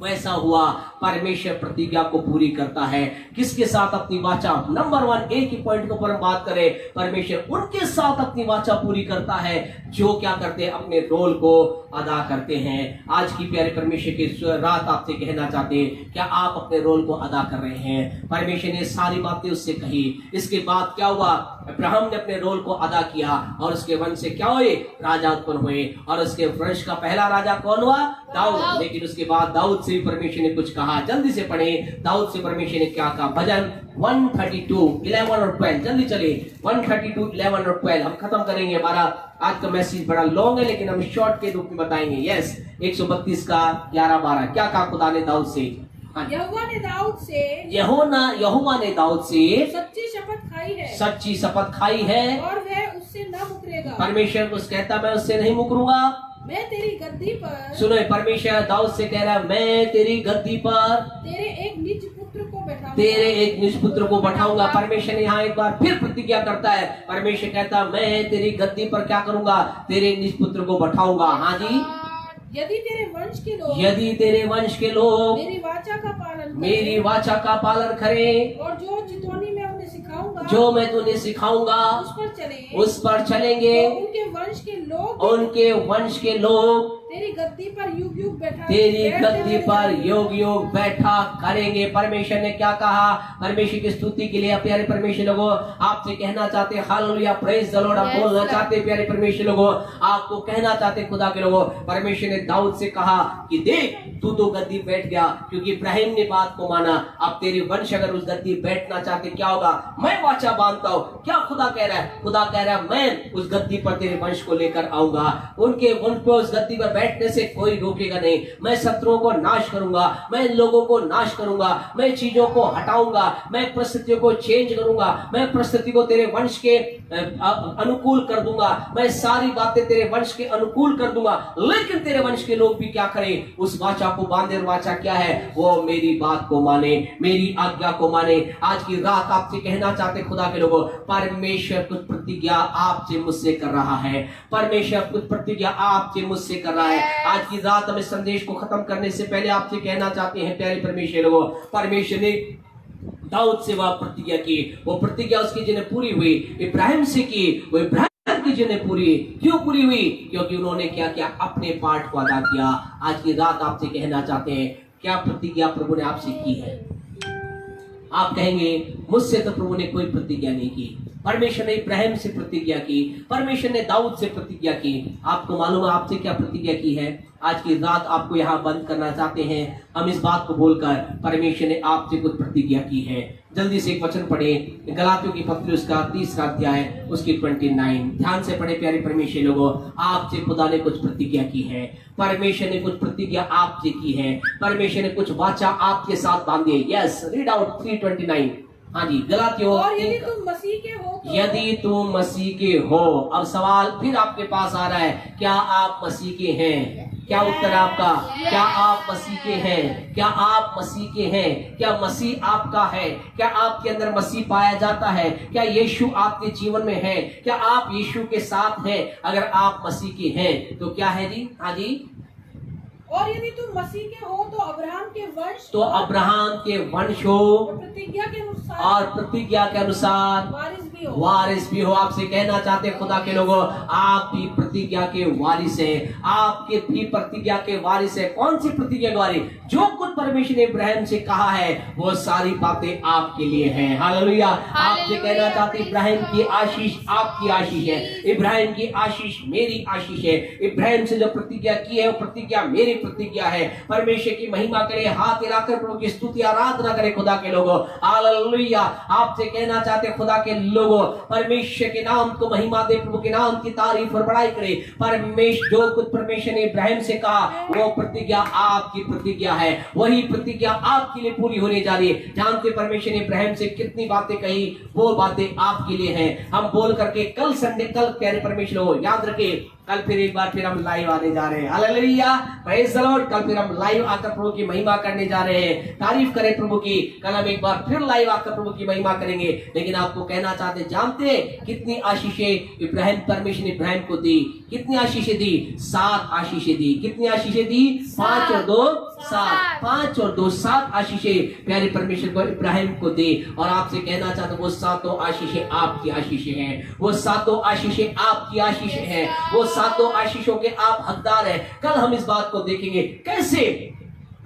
वैसा हुआ। परमेश्वर प्रतिज्ञा को पूरी करता है। किसके साथ? अपनी वाचा। नंबर 1 एक ही पॉइंट के ऊपर हम बात करें, परमेश्वर उनके साथ अपनी वाचा पूरी करता है जो क्या करते हैं? अपने रोल को अदा करते हैं। आज की प्यारे परमेश्वर की रात आपसे कहना चाहते हैं, क्या आप अपने रोल को अदा कर रहे हैं? परमेश्वर ने सारी बातें उससे कही। इसके बाद क्या हुआ? अब्राहम ने अपने रोल को अदा किया और उसके वंश से क्या हुए, राजा उत्पन्न हुए। और उसके वंश का पहला राजा कौन हुआ, दाऊद। लेकिन उसके बाद दाऊद से भी परमेश्वर ने कुछ कहा, जल्दी से पढ़े दाऊद से परमेश्वर ने क्या कहा। भजन 132:11 और 12, जल्दी चलिए 132:11 और 12 हम खत्म करेंगे। हमारा आज का मैसेज बड़ा लॉन्ग है लेकिन हम शॉर्ट के रूप में बताएंगे। यस 132 का 11-12 क्या कहा खुदा ने दाऊद से। यहोवा ने दाऊद से यहोवा ने दाऊद से सच्ची शपथ खाई है, सच्ची शपथ खाई है और वह उससे न मुकरेगा। परमेश्वर उस कहता मैं उससे नहीं मुकरूंगा। मैं तेरी गद्दी पर, सुनो परमेश्वर दाऊद से कह रहा है मैं तेरी गद्दी पर तेरे एक निज पुत्र को बैठाऊंगा, तेरे एक निज पुत्र को बैठाऊंगा। परमेश्वर ने यहाँ एक बार फिर प्रतिज्ञा करता है। परमेश्वर कहता मैं तेरी गद्दी पर क्या करूंगा, तेरे निज पुत्र को बैठाऊंगा। हाँ जी, यदि तेरे वंश के लोग मेरी वाचा का पालन करें, करें और जो चितौनी मैं उन्हें सिखाऊंगा, जो मैं तुम्हें सिखाऊंगा उस पर चलेंगे, तो उनके वंश के लोग तेरी गद्दी पर युग युग बैठा करेंगे। परमेश्वर ने क्या कहा, परमेश्वर की स्तुति के लिए प्यारे परमेश्वर लोगों आपसे कहना चाहते हालेलुया प्रेज द लॉर्ड। आप बोलना चाहते प्यारे परमेश्वर लोगों, आपको कहना चाहते खुदा के लोगों, परमेश्वर ने दाऊद से कहा कि देख तू तो गद्दी बैठ गया क्योंकि इब्राहिम ने बात को माना। अब तेरे वंश अगर उस गद्दी बैठना चाहते क्या होगा, मैं वाचा बांधता हूँ। क्या खुदा कह रहा है, खुदा कह रहा है मैं उस गद्दी पर तेरे वंश को लेकर आऊंगा। उनके वंश पर उस गद्दी पर बैठने से कोई रोकेगा नहीं। मैं शत्रुओं को नाश करूंगा, मैं लोगों को नाश करूंगा, मैं चीजों को हटाऊंगा, मैं परिस्थितियों को चेंज करूंगा, मैं परिस्थिति को तेरे वंश के अनुकूल कर दूंगा, मैं सारी बातें तेरे वंश के अनुकूल कर दूंगा। लेकिन तेरे वंश के लोग भी क्या करें, उस वाचा को बांधे। वाचा क्या है, वो मेरी बात को माने, मेरी आज्ञा को माने। आज की रात आपसे कहना चाहते खुदा के लोगों, परमेश्वर कुछ प्रतिज्ञा आपसे मुझसे कर रहा है। परमेश्वर कुछ प्रतिज्ञा आपसे मुझसे कर रहा है। आज की रात हम इस संदेश को खत्म करने से पहले आपसे कहना चाहते हैं प्यारे परमेश्वर लोगों, परमेश्वर ने दाऊद से वह प्रतिज्ञा की, वो प्रतिज्ञा उसकी जिन्हें पूरी हुई। इब्राहिम से की, वो इब्राहिम की जिन्हें पूरी क्यों पूरी हुई, क्योंकि उन्होंने क्या किया, अपने पार्ट को अदा किया। आज की रात आपसे कहना चाहते हैं क्या प्रतिज्ञा प्रभु ने आपसे की है। आप कहेंगे मुझसे तो प्रभु ने कोई प्रतिज्ञा नहीं की। परमेश्वर ने इब्राहिम से प्रतिज्ञा की, परमेश्वर ने दाऊद से प्रतिज्ञा की। आपको मालूम है आपसे क्या प्रतिज्ञा की है। आज की रात आपको यहाँ बंद करना चाहते हैं हम इस बात को बोलकर, परमेश्वर ने आपसे कुछ प्रतिज्ञा की है। जल्दी से एक वचन पढ़े, गलातियों की पत्री उसका 3 अध्याय उसकी 29। ध्यान से पढ़े प्यारे परमेश्वर लोगों, आपसे खुदा ने कुछ प्रतिज्ञा की है। परमेश्वर ने कुछ प्रतिज्ञा आपसे की है। परमेश्वर ने कुछ वाचा आपके साथ बांधी है। Yes, read out 3:29। हाँ जी, गलातियों, और यदि तुम मसीह के हो तो, यदि तुम मसीह के हो। अब सवाल फिर आपके पास आ रहा है, क्या आप मसीह के हैं? क्या उत्तर आपका, क्या आप मसीह के हैं? क्या आप मसीह के हैं? क्या मसीह आपका है? क्या आपके अंदर मसीह पाया जाता है? क्या यीशु आपके जीवन में है? क्या आप यीशु के साथ हैं? अगर आप मसीह के हैं तो क्या है जी? हाँ जी, और यदि तुम मसीह के हो तो अब्राहम के वंश, तो अब्राहम के वंश हो और प्रतिज्ञा के अनुसार वारिस भी हो। आपसे कहना चाहते खुदा के लोगों, आप भी प्रतिज्ञा के वारिस हैं। आपके भी प्रतिज्ञा के वारिस है। कौन सी प्रतिज्ञा के वारिस? जो कुछ परमेश्वर ने इब्राहिम से कहा है वो सारी बातें आपके लिए हैं। हालेलुया। आपसे कहना चाहते इब्राहिम की आशीष आपकी आशीष है, इब्राहिम की आशीष मेरी आशीष है। इब्राहिम से जो प्रतिज्ञा की है वो प्रतिज्ञा मेरी प्रतिज्ञा है। परमेश्वर की महिमा करे, हाथ हिलाकर प्रभु की स्तुति आराधना करे खुदा के लोगों। हालेलुया। आपसे कहना चाहते खुदा के लोगों, परमेश्वर के नाम को महिमा दे, प्रभु के नाम की तारीफ और बड़ाई करे। परमेश्वर जो कुछ परमेश्वर ने इब्राहिम से कहा वो प्रतिज्ञा आपकी प्रतिज्ञा है। वही प्रतिज्ञा आपके लिए पूरी होने जा रही है। जानते परमेश्वर ने इब्राहिम से कितनी बातें कही, वो बातें आपके लिए हैं। हम बोल करके कल संडे, कल प्यारे परमेश्वर हो याद रखे, कल फिर एक बार फिर हम लाइव आने जा रहे हैं। Hallelujah, praise the Lord. कल फिर हम लाइव आकर प्रभु की महिमा करने जा रहे हैं। तारीफ करें प्रभु की। कल हम एक बार फिर लाइव आकर प्रभु की महिमा करेंगे। लेकिन आपको कहना चाहते, जानते हैं कितनी आशीषें इब्राहिम, परमेश्वर ने इब्राहिम को दी? कितनी आशीषें दी? 7 आशीषें दी। कितनी आशीषें दी? 5 और 2 7। 5 और 2 7 आशीषें प्यारे परमेश्वर को इब्राहिम को दी। और आपसे कहना चाहते वो 7 आशीषें आपकी आशीषें हैं। वो 7 आशीषें आपकी आशीषें हैं। वो 7 आशीषों के आप हकदार हैं। कल हम इस बात को देखेंगे कैसे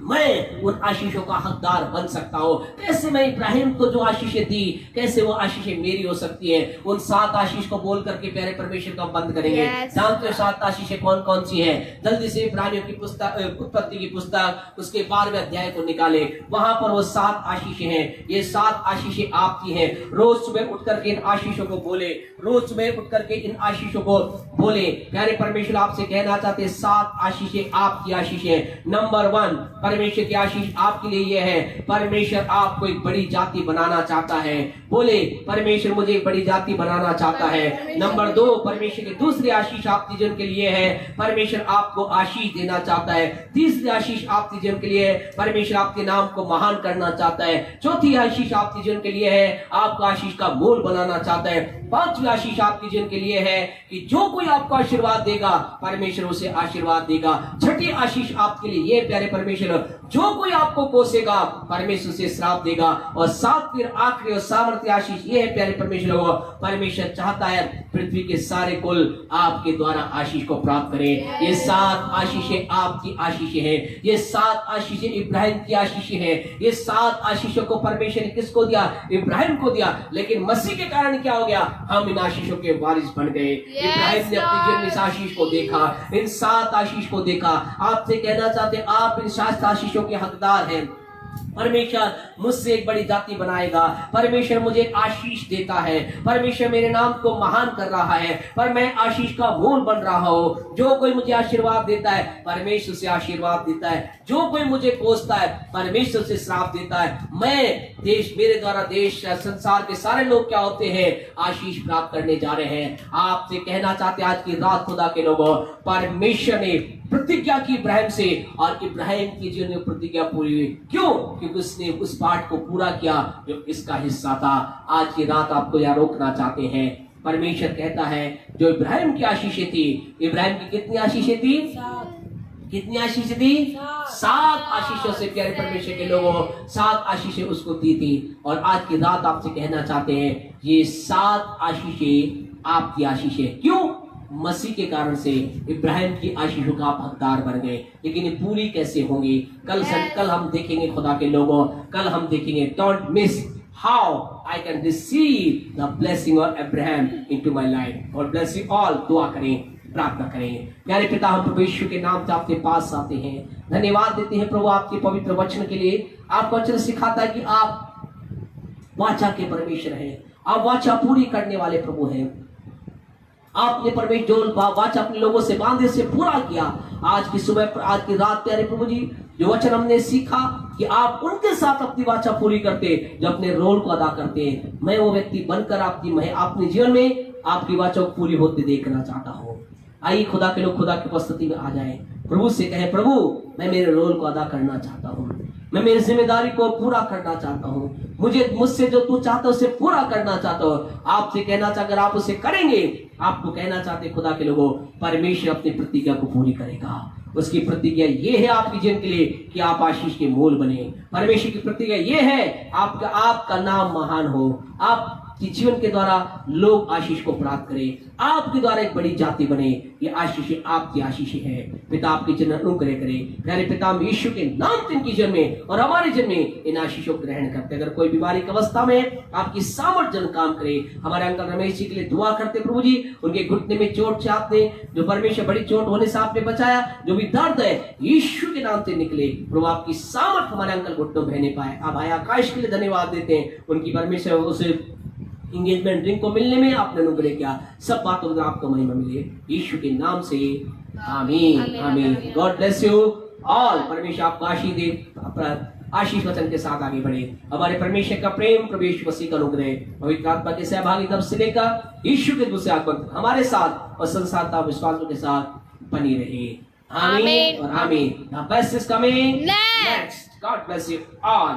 मैं उन आशीषों का हकदार बन सकता हूँ। कैसे मैं इब्राहिम को जो आशीषें दी, कैसे वो आशीषें मेरी हो सकती हैं। उन 7 आशीष को बोल करके प्यारे परमेश्वर को बंद करेंगे। जानते हो 7 आशीषें कौन कौन सी हैं? जल्दी से इब्रानियों की पुस्तक, उत्पत्ति की पुस्तक, उसके 12वें अध्याय को निकाले। वहां पर वो 7 आशीषें हैं। ये 7 आशीषें आपकी हैं। रोज सुबह उठ करके इन आशीषों को बोले, रोज सुबह उठ करके इन आशीषों को बोले। प्यारे परमेश्वर आपसे कहना चाहते हैं 7 आशीषें आपकी आशीषें। नंबर 1, परमेश्वर की आशीष आपके लिए यह है, परमेश्वर आपको एक बड़ी जाति बनाना चाहता है। बोले, परमेश्वर मुझे एक बड़ी जाति बनाना चाहता है। नंबर 2, परमेश्वर की दूसरी आशीष आपके जीवन के लिए है, परमेश्वर आपको आशीष देना चाहता है। तीसरी आशीष आपके जीवन के लिए है, परमेश्वर आपके नाम को महान करना चाहता है। चौथी आशीष आपके जीवन के लिए है, आपको आशीष का मूल बनाना चाहता है। 5वीं आशीष आपके जीवन के लिए है कि जो कोई आपको आशीर्वाद देगा, परमेश्वर उसे आशीर्वाद देगा। 6ठी आशीष आपके लिए ये प्यारे परमेश्वर, जो कोई आपको कोसेगा, परमेश्वर से श्राप देगा। और 7वीं आखिरी और सामर्थ्य आशीष ये है प्यारे परमेश्वर, परमेश्वर चाहता है पृथ्वी के सारे कुल आपके द्वारा आशीष को प्राप्त करें। ये 7 आशीषें आपकी आशीषें हैं। ये 7 आशीषें इब्राहिम की आशीषें हैं। ये 7 आशीषों को परमेश्वर ने किसको दिया? इब्राहिम को दिया। लेकिन मसीह के कारण क्या हो गया? हम इन आशीषों के वारिस बन गए। इब्राहिम ने अपने जीवन में इस आशीष को देखा, इन 7 आशीष को देखा। आपसे कहना चाहते हैं आप इन 7 आशीषों के हकदार हैं। परमेश्वर मुझसे एक बड़ी जाति बनाएगा, परमेश्वर मुझे आशीष देता है, परमेश्वर मेरे नाम को महान कर रहा है, पर मैं आशीष का मूल बन रहा हूँ। जो कोई मुझे आशीर्वाद देता है, परमेश्वर से आशीर्वाद देता है। जो कोई मुझे कोसता है, परमेश्वर से श्राप देता है। मैं देश, मेरे द्वारा देश, संसार के सारे लोग क्या होते हैं? आशीष प्राप्त करने जा रहे हैं। आपसे कहना चाहते हैं आज की रात खुदा के लोगों, परमेश्वर ने प्रतिज्ञा की इब्राहिम से, और इब्राहिम की जीवन में प्रतिज्ञा पूरी हुई। क्यों? क्योंकि उसने उस पाठ को पूरा किया जो इसका हिस्सा था। आज की रात आपको यहाँ रोकना चाहते हैं। परमेश्वर कहता है जो इब्राहिम की आशीषें थी, इब्राहिम की कितनी आशीषें थी? कितनी आशीषें थी? 7 आशीषों से प्यारे परमेश्वर के लोगों, 7 आशीषें उसको दी थी। और आज की रात आपसे कहना चाहते हैं ये 7 आशीषें आपकी आशीषें। क्यों? मसीह के कारण से इब्राहिम की आशीषों का आप हकदार बन गए। लेकिन ये पूरी कैसे होंगी? कल हम देखेंगे खुदा के लोगों, कल हम देखेंगे। Don't miss how I can receive the blessing of Abraham into my life. God bless you all. दुआ करें, प्रार्थना करें। प्यारे पिता, हम प्रभु यीशु के नाम से आपके पास आते हैं, धन्यवाद देते हैं प्रभु आपके पवित्र वचन के लिए। आपका वचन सिखाता है कि आप वाचा के परमेश्वर हैं, आप वाचा पूरी करने वाले प्रभु हैं। आपने परमेश्वर जो वाचा अपने लोगों से बांधे से पूरा किया। आज की सुबह, आज की रात प्यारे प्रभु जी, जो वचन हमने सीखा कि आप उनके साथ अपनी वाचा पूरी करते जो अपने रोल को अदा करते हैं। मैं वो व्यक्ति बनकर मैं अपने जीवन में आपकी वाचा को पूरी होते देखना चाहता हूँ। आइए खुदा के लोग खुदा की उपस्थिति में आ जाए, प्रभु से कहे, प्रभु मैं मेरे रोल को अदा करना चाहता हूँ, मैं मेरी जिम्मेदारी को पूरा करना चाहता हूँ, मुझसे जो तू चाहता है उसे पूरा करना चाहता हूँ। आपसे कहना चाहता, अगर आप उसे करेंगे, आपको कहना चाहते खुदा के लोगों, परमेश्वर अपनी प्रतिज्ञा को पूरी करेगा। उसकी प्रतिज्ञा ये है आपके जीवन के लिए कि आप आशीष के मूल बने। परमेश्वर की प्रतिज्ञा ये है आपका नाम महान हो, आप कि जीवन के द्वारा लोग आशीष को प्राप्त करें, आपके द्वारा एक बड़ी जाति बने। ये आशीषें आपकी आशीषें हैं। पिता आपके जन्म अनुग्रह करें। प्यारे पिता, हम यीशु के नाम से इनकी जन्म में और हमारे जन्म में इन आशीषों को ग्रहण करते। अगर कोई बीमारी की अवस्था में आपकी सामर्थ्य जन काम करे। हमारे अंकल रमेश जी के लिए दुआ करते प्रभु जी, उनके घुटने में चोट से आपने, जो परमेश्वर बड़ी चोट होने से आपने बचाया, जो भी दर्द है यीशु के नाम से निकले। प्रभु आपकी सामर्थ हमारे अंकल घुटनों में बहने पाए। आप भाई आकाश के लिए धन्यवाद देते हैं। उनकी परमेश्वर उसे इंगेजमेंट रिंग को मिलने में आपने अनुग्रह किया। सब बातों में आपको महिमा मिले यीशु के नाम से, आमीन आमीन। God bless you all. परमेश्वर आपको आशीष दे। आशीष वचन के साथ आगे बढ़े। हमारे परमेश्वर का प्रेम, प्रभु यीशु मसीह का अनुग्रह, पवित्र आत्मा के सहभागी तब से लेकर यीशु के दूसरे आगमन हमारे साथ और संसारता विश्वासों के साथ बनी रहे। आमीन और आमीन। The best is coming next. God bless you all.